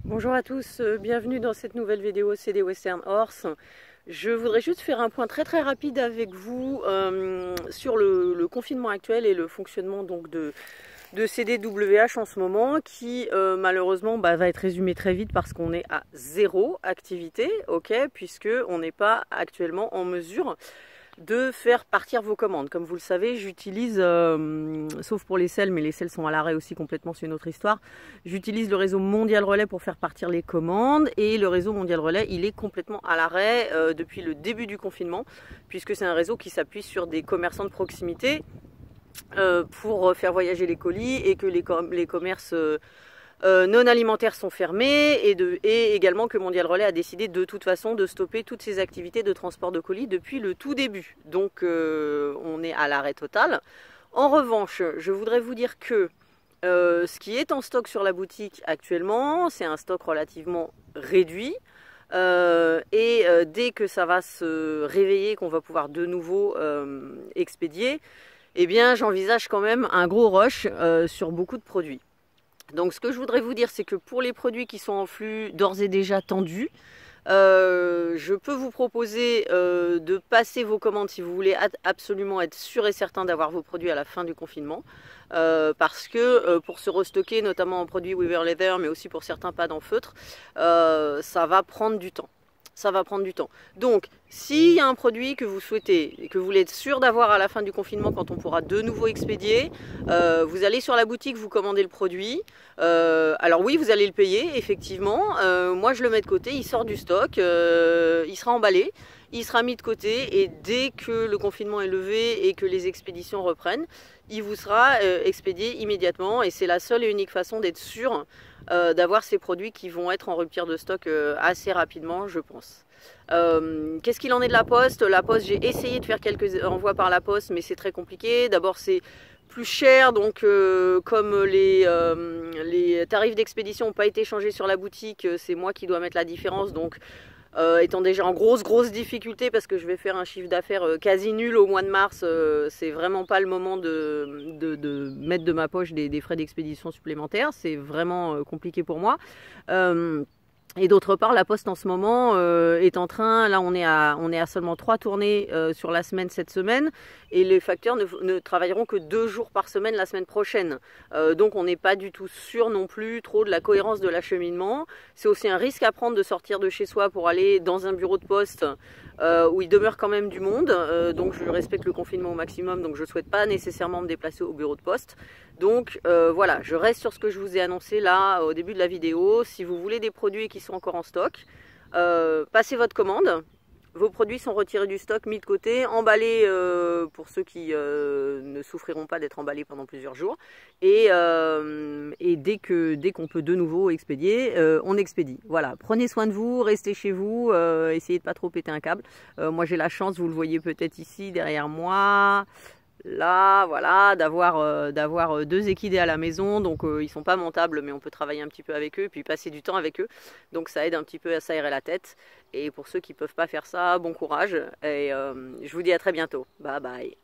Bonjour à tous, bienvenue dans cette nouvelle vidéo CD Western Horse. Je voudrais juste faire un point très rapide avec vous sur le confinement actuel et le fonctionnement donc de CDWH en ce moment qui malheureusement va être résumé très vite parce qu'on est à zéro activité, ok, puisque on n'est pas actuellement en mesure de faire partir vos commandes. Comme vous le savez, j'utilise, sauf pour les selles, mais les selles sont à l'arrêt aussi complètement, c'est une autre histoire, j'utilise le réseau Mondial Relais pour faire partir les commandes, et le réseau Mondial Relais, il est complètement à l'arrêt depuis le début du confinement, puisque c'est un réseau qui s'appuie sur des commerçants de proximité pour faire voyager les colis, et que les commerces non alimentaires sont fermés, et également que Mondial Relais a décidé de toute façon de stopper toutes ses activités de transport de colis depuis le tout début. Donc on est à l'arrêt total. En revanche, je voudrais vous dire que ce qui est en stock sur la boutique actuellement, c'est un stock relativement réduit. Dès que ça va se réveiller, qu'on va pouvoir de nouveau expédier, eh bien j'envisage quand même un gros rush sur beaucoup de produits. Donc ce que je voudrais vous dire, c'est que pour les produits qui sont en flux d'ores et déjà tendus, je peux vous proposer de passer vos commandes si vous voulez absolument être sûr et certain d'avoir vos produits à la fin du confinement. Parce que pour se restocker, notamment en produits Weaver Leather, mais aussi pour certains pads en feutre, ça va prendre du temps. Ça va prendre du temps. Donc, s'il y a un produit que vous souhaitez et que vous voulez être sûr d'avoir à la fin du confinement, quand on pourra de nouveau expédier, vous allez sur la boutique, vous commandez le produit. Alors oui, vous allez le payer, effectivement. Moi, je le mets de côté, il sort du stock, il sera emballé, il sera mis de côté, et dès que le confinement est levé et que les expéditions reprennent, il vous sera expédié immédiatement, et c'est la seule et unique façon d'être sûr d'avoir ces produits qui vont être en rupture de stock assez rapidement, je pense. Qu'est-ce qu'il en est de la poste? La poste, j'ai essayé de faire quelques envois par la poste, mais c'est très compliqué. D'abord, c'est plus cher, donc comme les tarifs d'expédition n'ont pas été changés sur la boutique, c'est moi qui dois mettre la différence. Donc étant déjà en grosse difficulté parce que je vais faire un chiffre d'affaires quasi nul au mois de mars, c'est vraiment pas le moment de mettre de ma poche des frais d'expédition supplémentaires, c'est vraiment compliqué pour moi. Et d'autre part, la poste en ce moment est en train, là on est à seulement 3 tournées sur la semaine cette semaine, et les facteurs ne travailleront que 2 jours par semaine la semaine prochaine. Donc on n'est pas du tout sûr non plus trop de la cohérence de l'acheminement. C'est aussi un risque à prendre de sortir de chez soi pour aller dans un bureau de poste où il demeure quand même du monde. Donc je respecte le confinement au maximum, donc je ne souhaite pas nécessairement me déplacer au bureau de poste. Donc voilà, je reste sur ce que je vous ai annoncé là au début de la vidéo. Si vous voulez des produits qui sont encore en stock, passez votre commande. Vos produits sont retirés du stock, mis de côté, emballés pour ceux qui ne souffriront pas d'être emballés pendant plusieurs jours. Et dès qu'on peut de nouveau expédier, on expédie. Voilà, prenez soin de vous, restez chez vous, essayez de pas trop péter un câble. Moi j'ai la chance, vous le voyez peut-être ici derrière moi, là, voilà, d'avoir 2 équidés à la maison, donc ils sont pas montables, mais on peut travailler un petit peu avec eux, et puis passer du temps avec eux, donc ça aide un petit peu à s'aérer la tête. Et pour ceux qui peuvent pas faire ça, bon courage, et je vous dis à très bientôt. Bye bye.